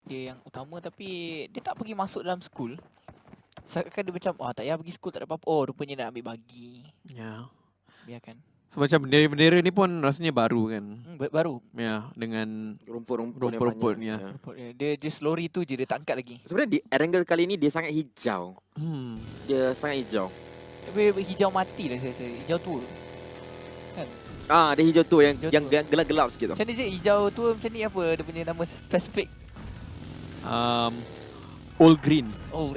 dia yang utama tapi dia tak pergi masuk dalam school. Seakan dia macam, tak payah pergi school tak ada apa-apa. Oh, rupanya nak ambil bagi. Ya. Biarkan. So macam bendera-bendera ni pun rasanya baru kan. Baru. Ya, dengan rumput-rumputnya. Dia slowly tu je, dia tak angkat lagi. Sebenarnya di Erangel kali ni dia sangat hijau. Dia sangat hijau. Tapi hijau mati lah saya rasa. Hijau tua. Kan? Dia hijau tu yang Hijau yang tua. gelap-gelap sikit tu. Macam ni je hijau tua macam ni apa? Dia punya nama spesifik. All green. Oh.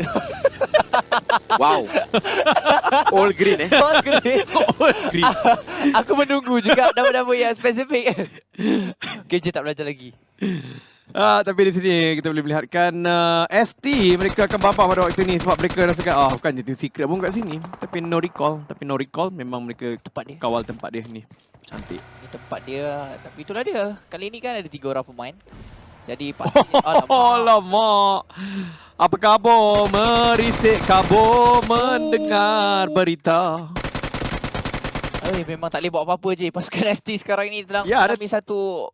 Wow. All green All green. All green. Aku menunggu juga nama-nama yang spesifik. Okay, je tak belajar lagi. Tapi di sini kita boleh melihatkan ST mereka akan bapa pada waktu ni sebab mereka rasakan bukan je secret pun kat sini. Tapi no recall memang mereka Tempat dia. kawal tempat dia ni. Cantik. Ni tempat dia. Tapi itulah dia. Kali ni kan ada 3 orang pemain. Jadi pastinya Alamak. Apa khabar? Merisik khabar mendengar berita. Memang tak boleh buat apa-apa je. Pasukan ST sekarang ni telah Ya, mengalami satu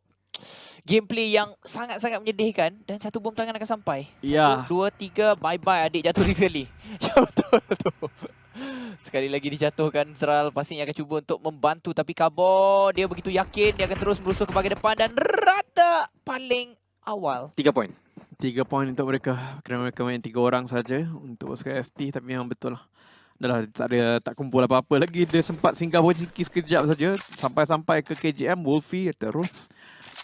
gameplay yang sangat-sangat menyedihkan. Dan satu bom tangan akan sampai. Ya. 1, 2, 3, bye-bye adik jatuh sekali. Ya betul tu. Sekali lagi dijatuhkan, Zral pastinya akan cuba untuk membantu. Tapi Kabo, dia begitu yakin dia akan terus merusuh ke bahagian depan. Dan rata paling awal. 3 poin. 3 poin untuk mereka. Kerana mereka main 3 orang saja untuk pasukan ST. Tapi memang betul lah. Dah lah, tak kumpul apa-apa lagi. Dia sempat singgah Wojiki sekejap saja. Sampai-sampai ke KJM, Wolfie terus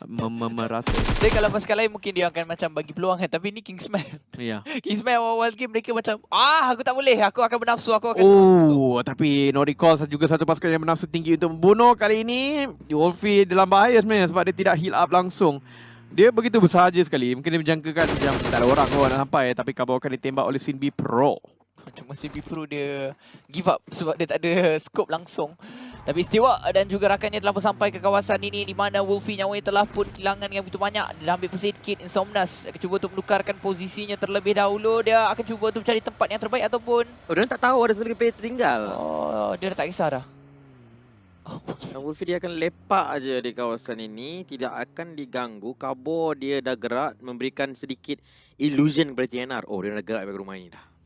merata. Jadi kalau pasukan lain mungkin dia akan macam bagi peluang kan. Tapi ni Kingsman. Ya. Kingsman awal-awal game mereka macam, aku tak boleh. Aku akan bernafsu. Tapi no recall juga satu pasukan yang bernafsu tinggi untuk membunuh. Kali ini Wolfie dalam bahaya sebenarnya sebab dia tidak heal up langsung. Dia begitu bersahaja sekali. Mungkin dia menjangkakan macam tak ada orang nak sampai. Tapi kabur akan ditembak oleh Sinbi Pro. Cuma CB Pro dia give up sebab dia tak ada scope langsung. Tapi Stewart dan juga rakannya telah pun sampai ke kawasan ini di mana Wolfie nyawanya telah pun kehilangan yang begitu banyak. Dia dah ambil first aid kit. Insomnus akan cuba untuk menukarkan posisinya terlebih dahulu. Dia akan cuba untuk mencari tempat yang terbaik ataupun Dia tak tahu ada satu player tertinggal. dia dah tak kisah dah. Wolfie dia akan lepak aja di kawasan ini, tidak akan diganggu. Kabo dia dah gerak memberikan sedikit illusion kepada TNR. Dia dah gerak ke rumah ini dah.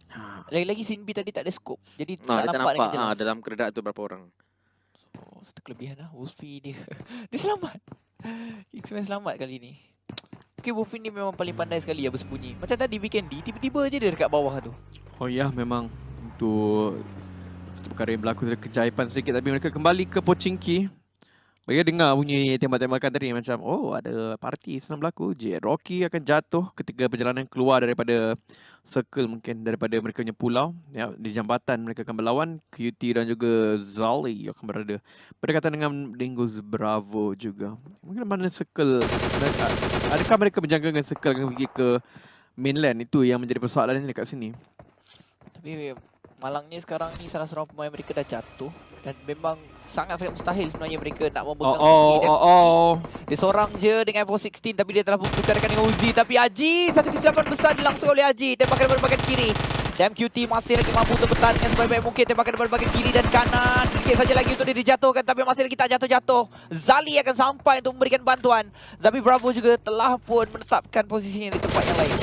Lagi-lagi Sinbi tadi tak ada scope. Jadi Dia tak nampak dengan nampak jelas. dalam keredak tu berapa orang. Satu kelebihan lah Wolfie dia. Dia selamat. Kingsman selamat kali ni. Okay, Wolfie ni memang paling pandai sekali ya bersembunyi. Macam tadi Weekendy, tiba-tiba je dia dekat bawah tu. Oh ya, memang untuk satu perkara yang berlaku kejaipan sedikit. Tapi mereka kembali ke Pochinki. Mereka dengar bunyi tembak-tembakan tadi macam ada parti senang berlaku. Jet Rocky akan jatuh ketika perjalanan keluar daripada circle mungkin daripada mereka punya pulau. Ya, di jambatan mereka akan berlawan. QT dan juga Zali akan berada berdekatan dengan Dingo's Bravo juga. Mungkin mana circle, adakah mereka menjangkakan circle akan pergi ke mainland? Itu yang menjadi persoalan dekat sini. Tapi malangnya sekarang ni salah seorang pemain mereka dah jatuh. Dan memang sangat-sangat mustahil sebenarnya mereka nak memegang Dia seorang je dengan F16 tapi dia telah membukarkan dengan Uzi. Tapi Haji, satu kesilapan besar dilangsung oleh Haji. Tembakan dari bahagian kiri. Dan QT masih lagi mampu untuk bertahan dengan sebaik-baik mungkin. Tembakan dari bahagian kiri dan kanan. Sedikit saja lagi untuk dia dijatuhkan tapi masih lagi tak jatuh-jatuh. Zali akan sampai untuk memberikan bantuan. Tapi Bravo juga telah pun menetapkan posisinya di tempat yang lain.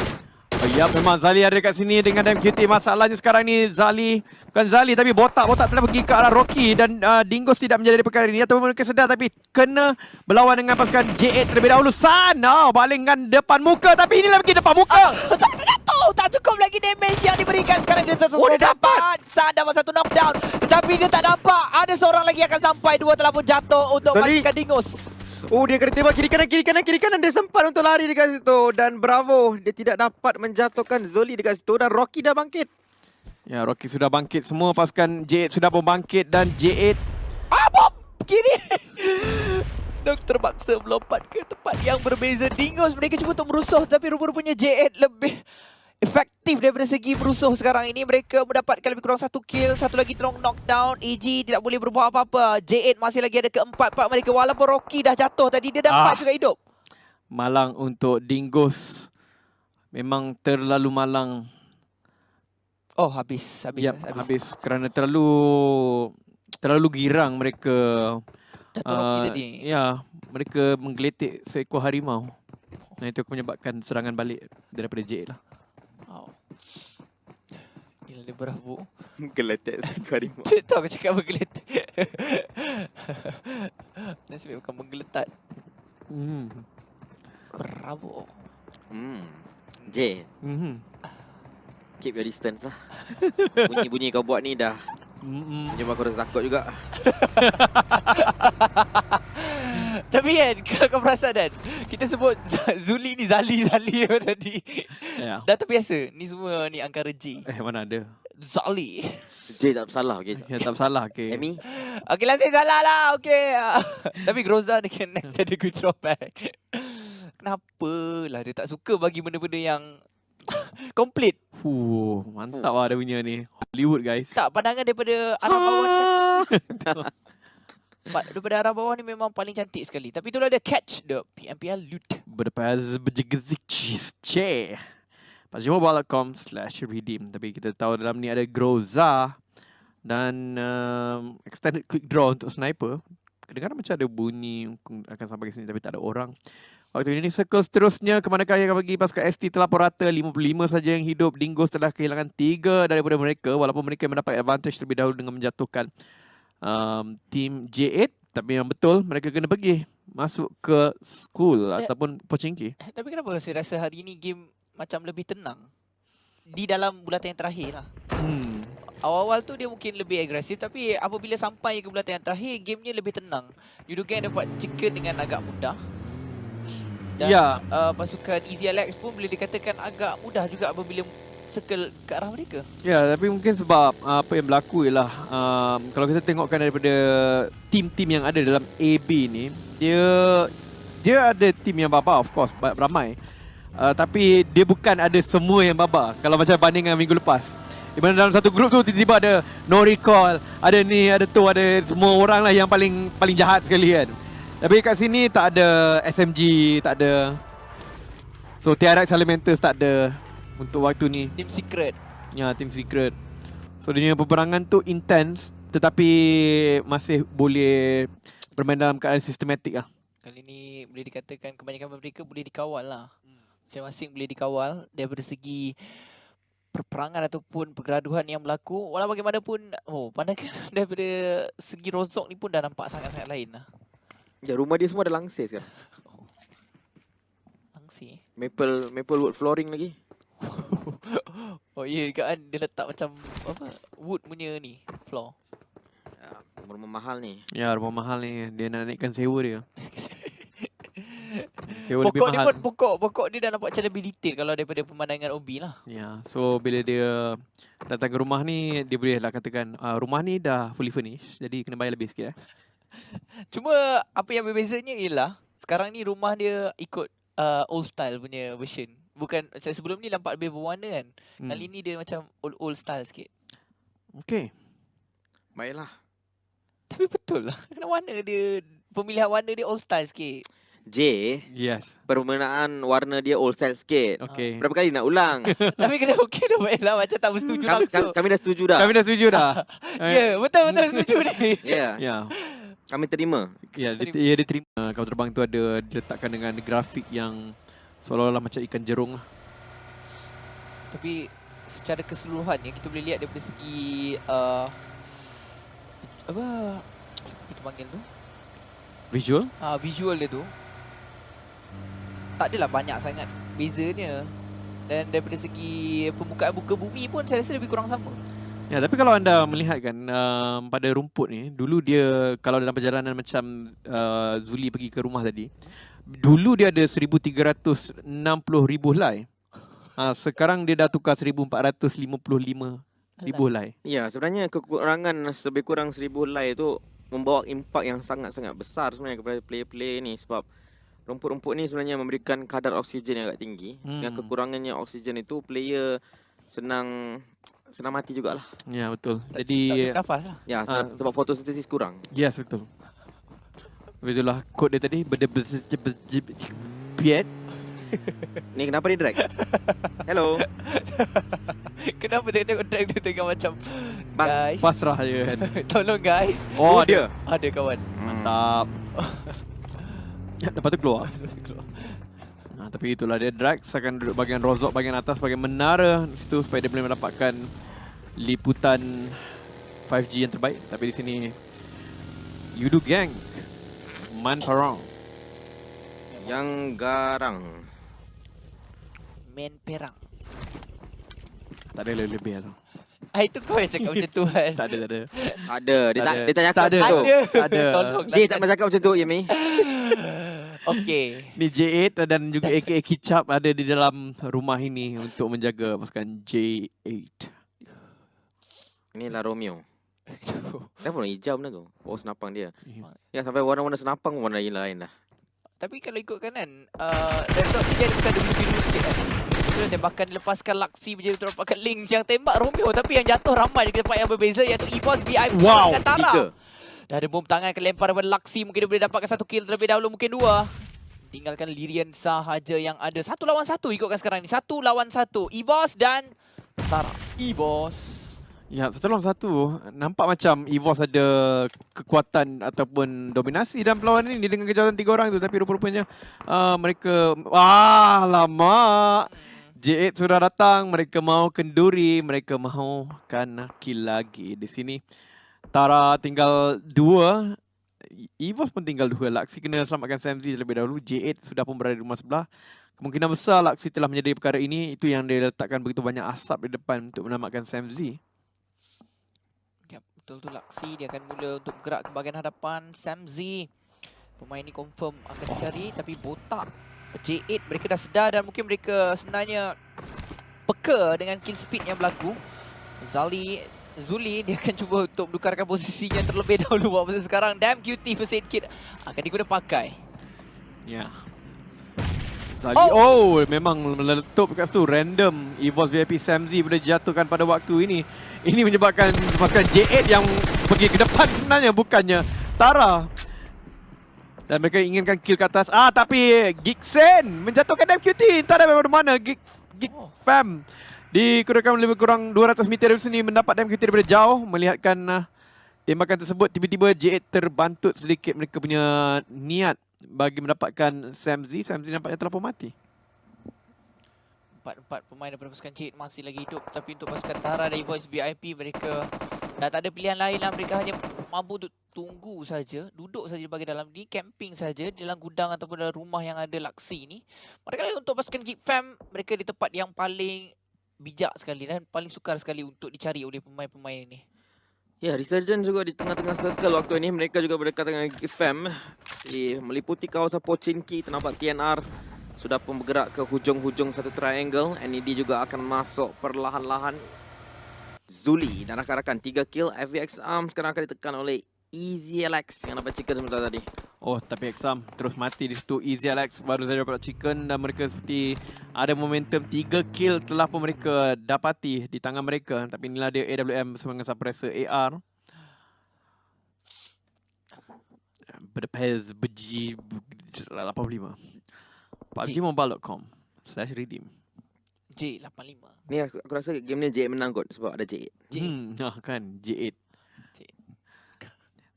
Ya, memang Zali ada dekat sini dengan MQT. Masalahnya sekarang ni Zali, bukan Zali tapi botak-botak telah pergi ke arah Rocky dan Dingoes tidak menjadi perkara ini ataupun mereka sedar tapi kena berlawan dengan pasukan J8 terlebih dahulu. Sana balingan depan muka tapi inilah pergi depan muka. Tak cukup lagi damage yang diberikan. Sekarang dia dia dapat. San dapat satu knockdown. Tetapi dia tak dapat. Ada seorang lagi yang akan sampai. Dua telah pun jatuh untuk pasukan Dingoes. Dia kena tembak kiri kanan. Dia sempat untuk lari dekat situ. Dan Bravo, dia tidak dapat menjatuhkan Zoli dekat situ. Dan Rocky dah bangkit. Ya, Rocky sudah bangkit. Semua pasukan J8 sudah pun bangkit. Dan J8 Bob! Kiri! Dok terpaksa melompat ke tempat yang berbeza. Dingoes mereka cuba untuk merusuh. Tapi rupa-rupanya J8 lebih efektif daripada segi merusuh sekarang ini. Mereka mendapatkan lebih kurang satu kill. Satu lagi terong knockdown. EG tidak boleh berbuat apa-apa. J8 masih lagi ada keempat-empat mereka. Walaupun Rocky dah jatuh tadi. Dia dapat juga hidup. Malang untuk Dingoes. Memang terlalu malang. Habis. Habis. Kerana terlalu girang mereka. Jatuh Rocky tadi. Ya, mereka menggeletik seekor harimau. Nah itu menyebabkan serangan balik daripada J lah. Wow. Gila dia berabuk. Geletek Karim. Tak tahu aku cakap bergeletak. Nasib baik bukan menggeletak. Berabuk. J, keep your distance lah. Bunyi-bunyi kau buat ni dah Jom aku rasa takut juga. Tapi kan, kalau kau perasan kan, kita sebut Zuli ni Zali tadi. Ya. Dah terbiasa. Ni semua ni angkara J. Mana ada. Zali. J tak bersalah, okay? Ya, tak salah. Okay. Amy? Okay lah, saya salah lah. Okay. Tapi Groza dengan next ada good drawback. Kenapa lah dia tak suka bagi benda-benda yang complete? Mantap lah dia punya ni. Hollywood guys. Tak, pandangan daripada arah bawah ni. Daripada arah bawah ni memang paling cantik sekali. Tapi itulah dia catch the PMPL loot. Berdepas berjegezik cheese. PUBGMobile.com/redeem. Tapi kita tahu dalam ni ada Groza dan extended quick draw untuk sniper. Kadang-kadang macam ada bunyi akan sampai ke sini tapi tak ada orang. Waktu ini circle seterusnya ke manakah yang akan bagi pasukan ST terlampau rata, 55 saja yang hidup. Dingo telah kehilangan 3 daripada mereka walaupun mereka mendapat advantage terlebih dahulu dengan menjatuhkan tim J8. Tapi yang betul mereka kena pergi masuk ke school ataupun Pochinki. Tapi kenapa saya rasa hari ni game macam lebih tenang di dalam bulatan yang terakhir lah. Awal-awal tu dia mungkin lebih agresif tapi apabila sampai ke bulatan yang terakhir, gamenya lebih tenang. Yudogan dapat chicken dengan agak mudah. Dan pasukan Easy Alex pun boleh dikatakan agak mudah juga apabila circle ke arah mereka. Ya, tapi mungkin sebab apa yang berlaku ialah kalau kita tengokkan daripada tim-tim yang ada dalam AB ni, dia ada tim yang baba, of course, ramai. Tapi dia bukan ada semua yang baba. Kalau macam banding dengan minggu lepas, di mana dalam satu grup tu tiba-tiba ada no recall, ada ni, ada tu, ada semua orang lah yang paling jahat sekali kan. Tapi kat sini tak ada SMG, tak ada. So TRX Elementals tak ada untuk waktu ni. Team Secret. Ya, Team Secret. So dia punya peperangan tu intense tetapi masih boleh bermain dalam keadaan sistematik lah. Kali ni boleh dikatakan kebanyakan mereka boleh dikawal lah. Masing-masing boleh dikawal daripada segi perperangan ataupun pergaduhan yang berlaku. Walau bagaimanapun, pandangan daripada segi Rozok ni pun dah nampak sangat-sangat lain lah. Ya, rumah dia semua ada langsir sekarang. Langsir? Maple wood flooring lagi. Oh iya kan, dia letak macam apa, wood punya ni, floor. Ya, rumah mahal ni. Ya, rumah mahal ni. Dia nak naikkan sewa dia. Sewa lebih Pokok dia mahal. pun pokok dia dah nampak macam lebih detail kalau daripada pemandangan OB lah. Ya, so bila dia datang ke rumah ni, dia boleh lah katakan rumah ni dah fully furnished, jadi kena bayar lebih sikit. Cuma apa yang berbezanya ialah sekarang ni rumah dia ikut old style punya version. Bukan macam sebelum ni nampak lebih berwarna kan. Kali ni dia macam old style sikit. Okay. Baiklah. Tapi betul lah. Warna dia, pemilihan warna dia old style sikit. J, Yes. permintaan warna dia old style sikit. Okay. Berapa kali nak ulang? Tapi kena okey dah baiklah, macam tak bersetuju langsung. Kami dah setuju dah. Kami dah setuju dah. Ya, betul setuju ni. Ya, Ya. kami terima. Ya, dia terima. Kapal terbang tu ada diletakkan dengan grafik yang seolah-olah macam ikan jerung lah. Tapi secara keseluruhannya kita boleh lihat daripada segi apa kita panggil tu? Visual? Visual dia tu tak adalah banyak sangat bezanya. Dan daripada segi pembukaan muka bumi pun saya rasa lebih kurang sama. Ya, tapi kalau anda melihat kan pada rumput ni, dulu dia kalau dalam perjalanan macam Zuli pergi ke rumah tadi, dulu dia ada 1,360,000 helai. Sekarang dia dah tukar 1,455,000 helai. Ya, sebenarnya kekurangan lebih kurang 1,000 helai itu membawa impak yang sangat-sangat besar sebenarnya kepada player-player ni sebab rumput-rumput ni sebenarnya memberikan kadar oksigen yang agak tinggi. Dengan kekurangannya oksigen itu player senang mati jugalah. Ya, betul. Tak Jadi nafas lah. Ya, sebab fotosintesis kurang. yes, betul. Itulah kod dia tadi. Piet. Ni kenapa dia drag? Hello. Kenapa tengok drag dia tengok macam Bang, guys, Pasrah je kan. tolong guys. Oh, dia. Ada kawan. Mantap. Lepas tu keluar. Tapi itulah dia, Drax akan duduk bahagian rozok bahagian atas, bahagian menara di situ supaya dia boleh mendapatkan liputan 5G yang terbaik. Tapi di sini Yudu Gang Man Parang Yang garang. Men perang. tak ada lebih tu. Itu kau yang cakap macam tu kan? Tak ada. Ada. Dia tak cakap Tak ada. tu. Tak ada. Tolong Dia tak bercakap macam tu, Yemi. Okay. Ni J8 dan juga AKA Kicap ada di dalam rumah ini untuk menjaga pasukan J8. Inilah Romeo. Kenapa warna hijau benda tu? Oh, senapang dia. Ya, sampai warna-warna senapang warna lain dah. Tapi kalau ikutkan kan, Red Dot ni dia bukan ada biru-biru sikit kan. Itu tembakan lepaskan Laksi dia dapatkan Link yang tembak Romeo. Tapi yang jatuh ramai di tempat yang berbeza, iaitu EVOS VIP Wow, dengan Tara. 3. Dah ada bom tangan akan lempar daripada Laksi. Mungkin dia boleh dapatkan 1 kill terlebih dahulu, mungkin 2. Tinggalkan Lyrian sahaja yang ada. 1 lawan 1 ikutkan sekarang ni. 1 lawan 1. EVOS dan Tara. EVOS. Ya, satu lawan satu. Nampak macam EVOS ada kekuatan ataupun dominasi dalam perlawanan ini dengan kejahatan 3 orang tu. Tapi rupa-rupanya mereka... lama. J8 sudah datang. Mereka mahu kenduri. Mereka mahukan kill lagi. Di sini Tara tinggal 2. EVOS pun tinggal 2. Laksi kena selamatkan SamZ terlebih dahulu. J8 sudah pun berada di rumah sebelah. Kemungkinan besar Laksi telah menyedari perkara ini. Itu yang dia letakkan begitu banyak asap di depan untuk menamatkan SamZ. Ya, betul-betul Laksi. Dia akan mula untuk bergerak ke bahagian hadapan. SamZ. Pemain ni confirm akan dicari. Tapi botak J8 mereka dah sedar dan mungkin mereka sebenarnya peka dengan kill speed yang berlaku. Zuli dia akan cuba untuk menukarkan posisinya terlebih dahulu. Buat masa sekarang Damn Cutie first aid kit akan digunakan pakai. Ya. Zali, memang meletup kat situ. Random EVOS VIP SamZ boleh jatuhkan pada waktu ini. Ini menyebabkan pasukan J8 yang pergi ke depan sebenarnya, bukannya Tara. Dan mereka inginkan kill ke atas. Tapi Gigsen menjatuhkan Damn Cutie. Tak ada dari mana Gig Fam. Dikurangkan lebih kurang 200 meter dari sini, mendapat Damn Cutie daripada jauh. Melihatkan tembakan tersebut, tiba-tiba J8 terbantut sedikit mereka punya niat bagi mendapatkan SamZ. SamZ nampaknya telah pun mati. 4 pemain daripada pasukan J8 masih lagi hidup. Tapi untuk pasukan Tara dari Voice VIP, mereka dah tak ada pilihan lain lah. Mereka hanya mampu untuk tunggu saja, duduk saja bagi dalam ni, camping saja di dalam gudang ataupun dalam rumah yang ada Laksi ni. Mereka untuk pasukan Geek Fam, mereka di tempat yang paling bijak sekali dan paling sukar sekali untuk dicari oleh pemain-pemain ini. Ya, Resurgence juga di tengah-tengah circle waktu ini. Mereka juga berdekatan dengan GFAM. Meliputi kawasan Pochinki, terdapat TNR. Sudah pun bergerak ke hujung-hujung satu triangle. NED juga akan masuk perlahan-lahan. Zuli dan rakan-rakan 3 kill. FVX Arm sekarang akan ditekan oleh Easy Alex yang dapat chicken sebentar tadi. Tapi Exam terus mati di situ. Easy Alex baru saja dapat chicken dan mereka seperti ada momentum 3 kill telah pun mereka dapati di tangan mereka. Tapi inilah dia AWM bersama dengan suppressor AR. Budapest Beji 85. PUBGMobile.com/redeem. J85. Ni aku rasa game ni J8 menang kot sebab ada J8. Kan J8.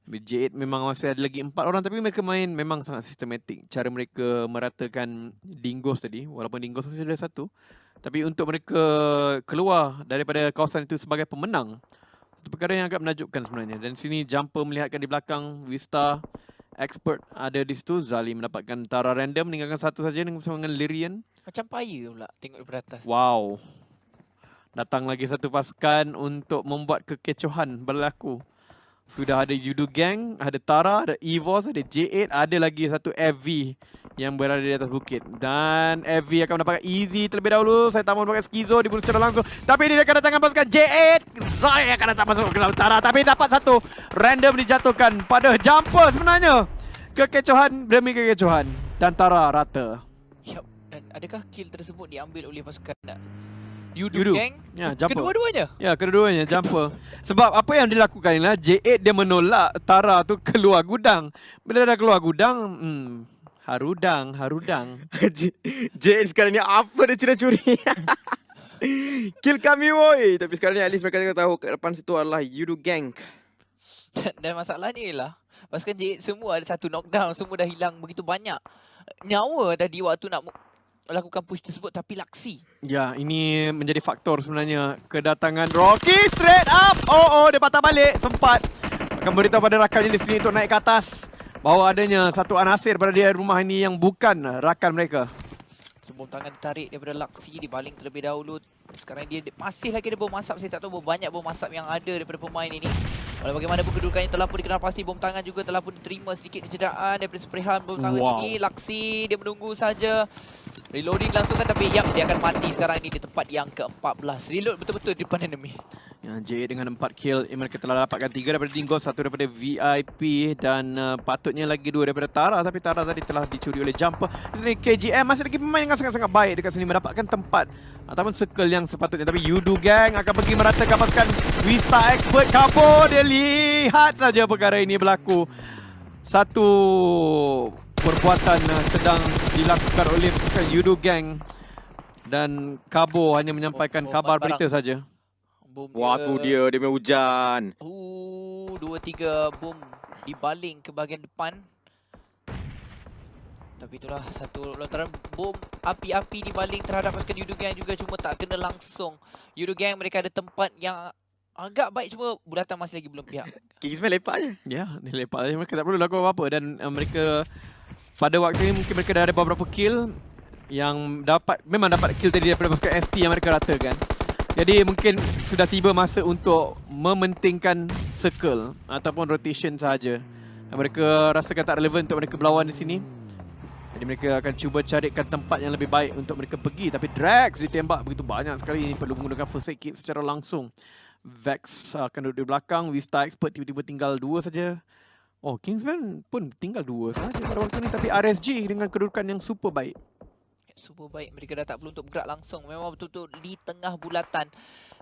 J8 memang masih ada lagi 4 orang tapi mereka main memang sangat sistematik. Cara mereka meratakan Dingos tadi, walaupun Dingos masih ada 1. Tapi untuk mereka keluar daripada kawasan itu sebagai pemenang, itu perkara yang agak menakjubkan sebenarnya. Dan sini Jumper melihatkan di belakang, Vista Expert ada di situ. Zali mendapatkan Tara random, meninggalkan 1 saja bersama dengan Lyrian. Macam payah pula tengok daripada atas. Wow. Datang lagi satu pasukan untuk membuat kekecohan berlaku. Sudah ada Yudu Gang, ada Tara, ada EVOS, ada J8, ada lagi satu FV yang berada di atas bukit. Dan FV akan mendapatkan easy terlebih dahulu. Saya tak mahu mendapatkan Skizo, dibunuh secara langsung. Tapi dia akan datangkan pasukan J8. Saya akan datang masuk ke dalam Tara. Tapi dapat satu random dijatuhkan pada Jumper sebenarnya. Kekecohan demi kekecohan. Dan Tara rata. Yup. Dan adakah kill tersebut diambil oleh pasukan Yudu Gang? Ya, Jumper. Kedua-duanya? Ya, kedua-duanya Jumper. Sebab apa yang dilakukan ialah J8 dia menolak Tara tu keluar gudang. Bila dah keluar gudang, harudang. J8 sekarang ni apa dia curi-curi? Kill kami woi. Tapi sekarang ni at least mereka tahu kat depan situ adalah Yudu Gang. Dan masalahnya ialah pasukan J8 semua ada 1 knockdown. Semua dah hilang begitu banyak nyawa tadi waktu nak melakukan push tersebut, tapi Laksi. Ya, ini menjadi faktor sebenarnya. Kedatangan Rocky straight up. Dia patah balik. Sempat akan beritahu pada rakannya di sini untuk naik ke atas. Bahawa adanya satu anasir pada di rumah ini yang bukan rakan mereka. Bom tangan ditarik daripada Laksi, dibaling terlebih dahulu. Sekarang dia masih lagi ada bom asap. Saya tak tahu berapa banyak bom asap yang ada daripada pemain ini. Walau bagaimanapun kedudukannya telah pun dikenal pasti. Bom tangan juga telah pun diterima sedikit kecederaan daripada seprihan bom tangan ini. Laksi dia menunggu saja. Reloading langsung kan, tapi dia akan mati sekarang ini di tempat yang ke-14. Reload betul-betul di depan enemy. J dengan 4 kill. Mereka telah dapatkan 3 daripada Dingo, 1 daripada VIP dan patutnya lagi 2 daripada Tara. Tapi Tara tadi telah dicuri oleh Jumper. Di sini KGM masih lagi pemain yang sangat-sangat baik dekat sini, mendapatkan tempat ataupun circle yang sepatutnya. Tapi Yudu Gang akan pergi meratakan pasukan Wista Expert. Kabo, dia lihat saja perkara ini berlaku. Satu perbuatan sedang dilakukan oleh Yudu Gang dan Kabo hanya menyampaikan kabar berita saja. Wah, tu dia punya hujan. 2-3 bom dibaling ke bahagian depan. Tapi itulah satu lontaran bom api-api dibaling terhadap pasukan Yudu Gang juga, cuma tak kena langsung. Yudu Gang mereka ada tempat yang agak baik, cuma bulatan masih lagi belum pihak. Kingsman lepak je. Ya, dia lepak je. Mereka tak perlu lakukan apa-apa dan mereka pada waktu ini mungkin mereka dah ada beberapa kill yang memang dapat kill tadi daripada pasukan ST yang mereka ratakan. Jadi mungkin sudah tiba masa untuk mementingkan circle ataupun rotation sahaja. Mereka rasakan tak relevan untuk mereka berlawan di sini. Jadi mereka akan cuba carikan tempat yang lebih baik untuk mereka pergi. Tapi Drax ditembak begitu banyak sekali, ini perlu menggunakan first aid kit secara langsung. Vex akan duduk di belakang. Wista Expert tiba-tiba tinggal 2 saja. Kingsman pun tinggal 2 saja pada waktu ini. Tapi RSG dengan kedudukan yang super baik. Super baik, mereka dah tak perlu untuk bergerak langsung. Memang betul-betul di tengah bulatan.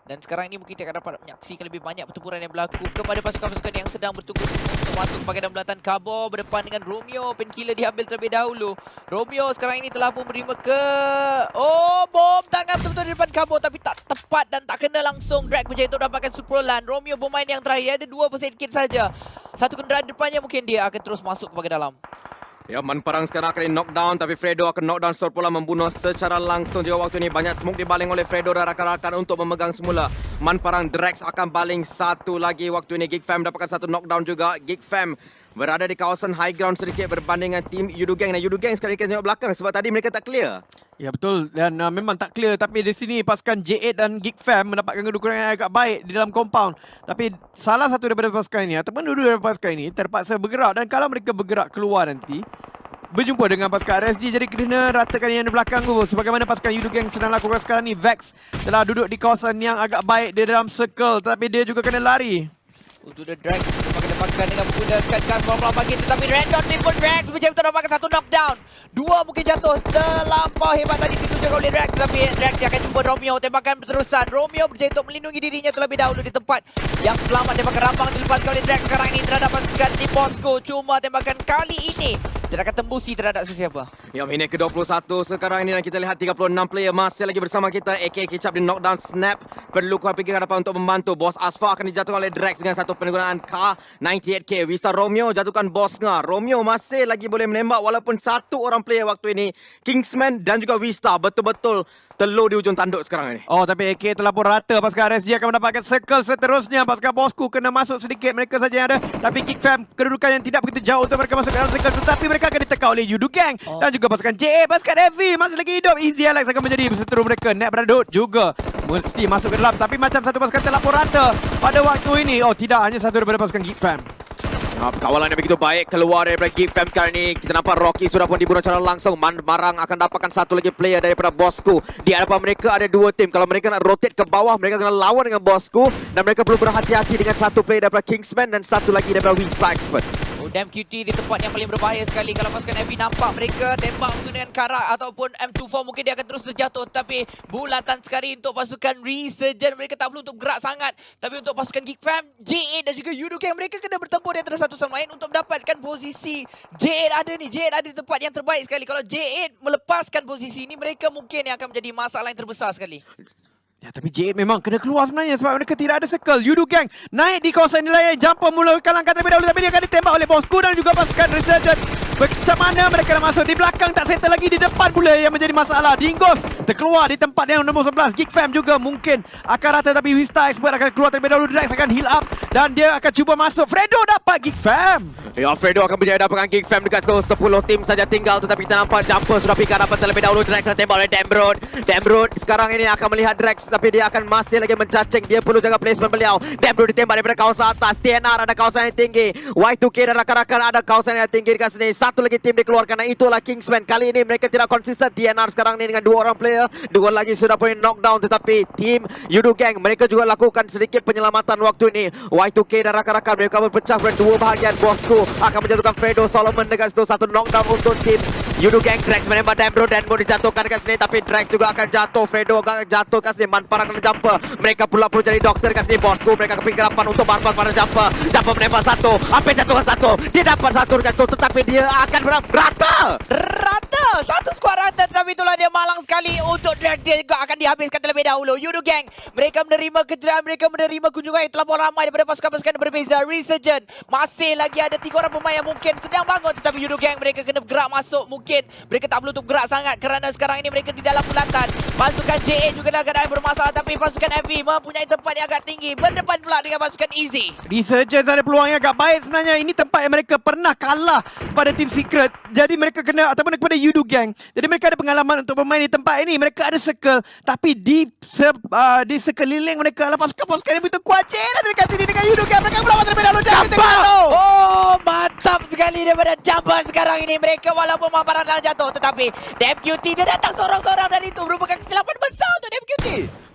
Dan sekarang ini mungkin kita akan dapat menyaksikan lebih banyak pertempuran yang berlaku kepada pasukan-pasukan yang sedang bertunggu untuk masuk ke bahagian bulatan. Kabo berdepan dengan Romeo. Painkiller diambil terlebih dahulu. Romeo sekarang ini telah pun menerima ke... bom tangan betul-betul di depan Kabo, tapi tak tepat dan tak kena langsung. Drag menjadi untuk dapatkan Superlan. Romeo pemain yang terakhir, ada 2 first aid kit saja. Satu kenderaan depannya, mungkin dia akan terus masuk ke bahagian dalam. Ya, Man Parang sekarang akan di knockdown, tapi Fredo akan knockdown Sorpola, membunuh secara langsung juga waktu ini. Banyak smoke dibaling oleh Fredo dan rakan-rakan untuk memegang semula. Man Parang Drax akan baling satu lagi waktu ini. Geek Fam dapatkan satu knockdown juga. Geek Fam berada di kawasan high ground sedikit berbanding dengan tim Yudu Gang. Dan Yudu Gang sekarang kita tengok belakang sebab tadi mereka tak clear. Ya betul, dan memang tak clear. Tapi di sini pasukan J8 dan Geek Fam mendapatkan kedudukan yang agak baik di dalam compound. Tapi salah satu daripada pasukan ini ataupun dua daripada pasukan ini terpaksa bergerak. Dan kalau mereka bergerak keluar nanti, berjumpa dengan pasukan RSG, jadi kena ratakan yang di belakang tu. Sebagaimana pasukan Yudu Gang sedang lakukan sekarang ni. Vex telah duduk di kawasan yang agak baik di dalam circle, tetapi dia juga kena lari. Untuk the Drax dapatkan dengan menggunakan gas pelan-pelan bagi, tetapi Red Dot Triple Drax betul-betul dapatkan satu knockdown. 2 mungkin jatuh terlampau hebat tadi ditunjukkan oleh Drax, tetapi Drax dia akan jumpa Romeo. Tembakan berterusan. Romeo berjaya untuk melindungi dirinya terlebih dahulu di tempat yang selamat. Tembakan rampang dilepaskan oleh Drax sekarang ini terhadap pasukan Team Bosco. Cuma tembakan kali ini tidak akan tembusi terhadap sesiapa. Ya, minit ke-21 sekarang ini dan kita lihat 36 player masih lagi bersama kita. AK Kicap di knockdown snap. Perlu kuat pergi ke hadapan untuk membantu. Bos Asfa akan dijatuhkan oleh Drax dengan satu penggunaan K98K. Wista Romeo jatuhkan Bos Nga. Romeo masih lagi boleh menembak walaupun satu orang player waktu ini. Kingsman dan juga Wista betul-betul telur di ujung tanduk sekarang ini. Tapi AK telah pun rata. Pasukan RSG akan mendapatkan circle seterusnya. Pasukan Bosku kena masuk sedikit. Mereka saja yang ada. Tapi Geek Fam kedudukan yang tidak begitu jauh untuk mereka masuk ke dalam circle. Tetapi mereka akan ditekan oleh Yudu Gang. Dan juga pasukan JA. Pasukan Heavy masih lagi hidup. Easy Alex akan menjadi seteru mereka. Net Bradut juga mesti masuk ke dalam. Tapi macam satu pasukan telah pun rata pada waktu ini. Tidak, hanya satu daripada pasukan Geek Fam. Kawalan yang begitu baik keluar daripada Geek Fam kali ini. Kita nampak Rocky sudah pun dibunuh secara langsung. Man Marang akan dapatkan satu lagi player daripada Bosku. Di hadapan mereka ada 2 tim. Kalau mereka nak rotate ke bawah, mereka kena lawan dengan Bosku. Dan mereka perlu berhati-hati dengan satu player daripada Kingsman dan satu lagi daripada Wista Expert. Damn QT di tempat yang paling berbahaya sekali. Kalau pasukan Heavy nampak mereka tembak menggunakan karak ataupun M24, mungkin dia akan terus terjatuh. Tapi bulatan sekali untuk pasukan Resurgent. Mereka tak perlu untuk gerak sangat. Tapi untuk pasukan Geek Fam, J8 dan juga Yudu Gang, mereka kena bertempur di antara satu sama lain untuk mendapatkan posisi. J8 ada ni. J8 ada di tempat yang terbaik sekali. Kalau J8 melepaskan posisi ini, mereka mungkin yang akan menjadi masalah yang terbesar sekali. Ya, tapi J8 memang kena keluar sebenarnya sebab mereka tidak ada circle. Yudu Gang naik di kawasan nilai. Jumper mulakan langkah terlebih dahulu, tapi dia akan ditembak oleh Bosku dan juga pasukan Resurgent. Macam mana mereka nak masuk? Di belakang tak settle lagi, di depan pula yang menjadi masalah. Dingos terkeluar di tempat yang nombor 11. Geek Fam juga mungkin akan rata, tapi Wista Expert akan keluar terlebih dahulu. Drax akan heal up dan dia akan cuba masuk. Fredo dapat Geek Fam. Ya, Fredo akan berjaya dapatkan Geek Fam dekat 10 tim saja tinggal, tetapi kita nampak jumper sudah pick dapat terlebih dahulu. Drax akan tembak oleh Dambrod. Dambrod sekarang ini akan melihat Drax, tapi dia akan masih lagi mencacing. Dia perlu jaga placement beliau. Dambrod ditembak daripada kawasan atas. TNR ada kawasan yang tinggi. Y2K dan rakan-rakan ada kawasan yang tinggi dekat sini. Satu lagi tim dikeluarkan, itulah Kingsman. Kali ini mereka tidak konsisten. TNR sekarang ini dengan 2 orang player. 2 lagi sudah punya knockdown, tetapi tim Yudu Gang mereka juga lakukan sedikit penyelamatan waktu ini. Y2K dan rakan-rakan mereka berpecah pada 2 bahagian. Bosku akan menjatuhkan Fredo Solomon dekat situ. Satu knockdown untuk tim Yudu Gang. Drax menembak Dambrod dan mau dijatuhkan dekat sini, tapi Drax juga akan jatuh. Fredo akan jatuh kat sini. Manparang kena jumper. Mereka pula perlu jadi doktor kat sini. Bosku mereka kepingin depan untuk Manpar pada jumper. Jumper menembak satu. Apa jatuhkan satu. Dia dapat satu dekat situ, tetapi dia akan rata. Satu skuad rata, tetapi itulah dia malang sekali untuk Drax. Dia juga akan dihabiskan terlebih dahulu. Yudu Gang mereka menerima kejuaraan, mereka menerima kunjungan yang terlampau ramai daripada pasukan-pasukan berbeza. Resurgent masih lagi ada 3 orang pemain yang mungkin sedang bangun, tetapi Yudu Gang mereka kena bergerak masuk. Mungkin mereka tak perlu untuk bergerak sangat kerana sekarang ini mereka di dalam bulatan. Pasukan JA juga dalam keadaan bermasalah, tapi pasukan FV mempunyai tempat yang agak tinggi berdepan pula dengan pasukan Easy. Resurgence ada peluang yang agak baik sebenarnya. Ini tempat yang mereka pernah kalah kepada Team Secret. Jadi mereka kena, ataupun kepada Yudu Gang. Jadi mereka ada pengalaman untuk bermain di tempat ini. Mereka ada circle, tapi di sekeliling mereka adalah pasukan-pasukan yang begitu kuat. Dan dekat sini dengan Yudu Gang mereka melawan terlebih dahulu. Oh, mantap sekali daripada Jumper sekarang ini. Mereka walaupun Mamparan telah jatuh, tetapi DMQT dia datang seorang-seorang, dan itu merupakan kesilapan besar untuk DMQT.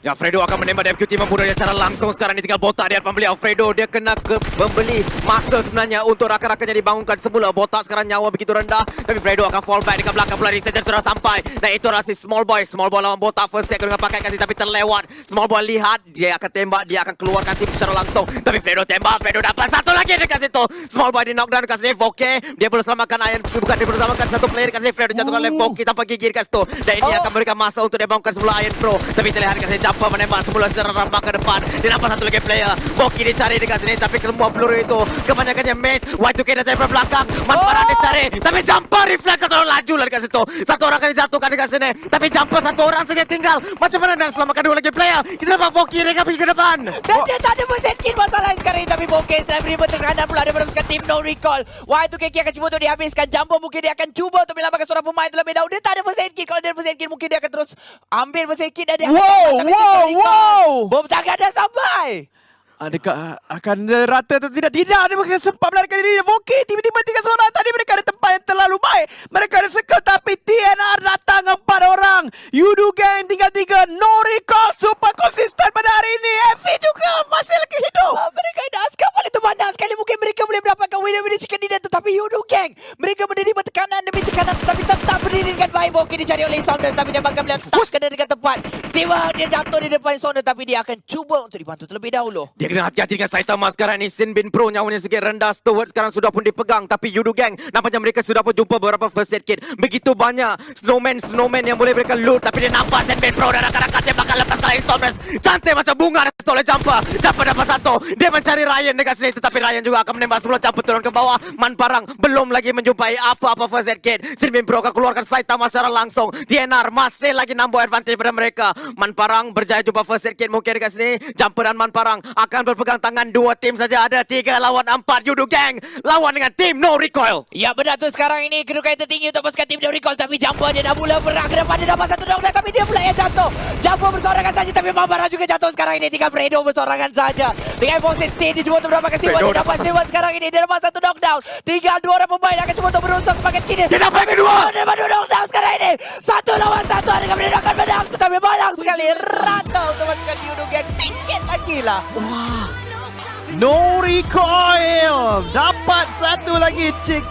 Ya, Fredo akan menembak DMQT membunuh dia secara langsung. Sekarang ini tinggal botak di hadapan beliau. Fredo dia kena membeli masa sebenarnya untuk rakan-rakannya dibangunkan semula. Botak sekarang nyawa begitu rendah, tapi Fredo akan fall back dekat belakang pula. Resurgence sudah sampai. Dan itu adalah si Small Boy. Small Boy lawan botak first set dengan pakai kasih, tapi terlewat. Small Boy lihat, dia akan tembak, dia akan keluarkan tim secara langsung. Tapi Fredo tembak, Fredo dapat satu lagi dekat situ. Small Boy di knockdown dekat sini. Voke, dia perlu selamatkan Iron, bukan dia perlu selamatkan satu player dekat sini. Fredo jatuhkan oleh Voke tanpa gigi dekat situ. Dan ini akan memberikan masa untuk dia bangunkan semula Iron Pro. Tapi terlihat dekat sini Jumper menembak semula secara ramah ke depan. Dia nampak satu lagi player. Voke dicari dekat sini, tapi semua peluru itu kebanyakannya miss. Y2K dan dari belakang. Manfaat dicari, tapi Jumper refleks atau laju lah dekat situ. Satu orang akan dijatuhkan dekat sini, tapi Jumper satu orang saja tinggal. Macam mana nak selamatkan 2 lagi player? Kita dapat Voke dia pergi ke depan. Dan dia tak ada first aid kit masalah sekarang ini, tapi Voke sedang beri tekanan pula daripada pasukan tim No Recall. Y2K akan cuba untuk dihabiskan. Jumper mungkin dia akan cuba untuk menyelamatkan seorang pemain terlebih dahulu. Dia tak ada first aid kit. Kalau dia ada first aid kit, mungkin dia akan terus ambil first aid kit dan dia akan bom jangan dah sampai. Adakah akan rata atau tidak? Tidak, dia mungkin sempat melarikan diri. Voke tiba-tiba 3 seorang. Tadi mereka ada tempat yang terlalu baik. Mereka ada circle, tapi TNR datang 4 orang. Yudu Gang tinggal 3. No Recall super konsisten pada hari ini. FV juga masih lagi hidup. Mereka ada askar paling terpandang sekali. Mungkin mereka boleh mendapatkan winner chicken dinner, tetapi Yudu Gang mereka menerima tekanan demi tekanan, tetapi tetap berdiri dengan baik. Voke dicari oleh Saunders, tapi dia bakal melihat stuck kena dekat tempat. Stewart dia jatuh di depan Saunders, tapi dia akan cuba untuk dibantu terlebih dahulu. Dia kena hati-hati dengan Saitama sekarang ni. Sin Bin Pro nyawanya sedikit rendah. Stewart sekarang sudah pun dipegang, tapi Yudu Gang nampaknya mereka sudah pun jumpa beberapa first aid kit. Begitu banyak snowman yang boleh mereka loot, tapi dia nampak Sin Bin Pro dan rakan-rakan dia bakal lepas lain Stormers. Cantik macam bunga oleh Jumper. Jumper dapat satu. Dia mencari Ryan dekat sini, tetapi Ryan juga akan menembak sebelum Jumper turun ke bawah. Manparang belum lagi menjumpai apa-apa first aid kit. Sin Bin Pro akan keluarkan Saitama secara langsung. TNR masih lagi nambah advantage pada mereka. Manparang berjaya jumpa first aid kit mungkin dekat sini. Jumper dan Manparang akan berpegang tangan. 2 tim saja, ada 3 lawan 4. Yudu Gang lawan dengan tim No Recoil. Ya benar tu, sekarang ini kedudukan tertinggi untuk pasukan tim No Recall, tapi Jumper dia dah mula bergerak ke depan. Dia dapat satu knockdown, tapi dia pula yang jatuh. Jumper bersorangan saja, tapi Mamparan juga jatuh sekarang ini. Tinggal Fredo bersorangan saja. Dengan Forces Stay dia cuba untuk mendapatkan Stewart. Dia dapat Stewart sekarang ini. Dia dapat satu knockdown. Tinggal 2 orang pemain akan cuba untuk berusaha ke paket kini. Dia dapat kedua. Dia dapat 2 knockdown sekarang ini. 1 lawan 1. Adakah mereka akan menang? Tetapi malang sekali. Rata untuk pasukan Yudu Gang. Sikit lagi lah. No Recoil dapat satu lagi cek.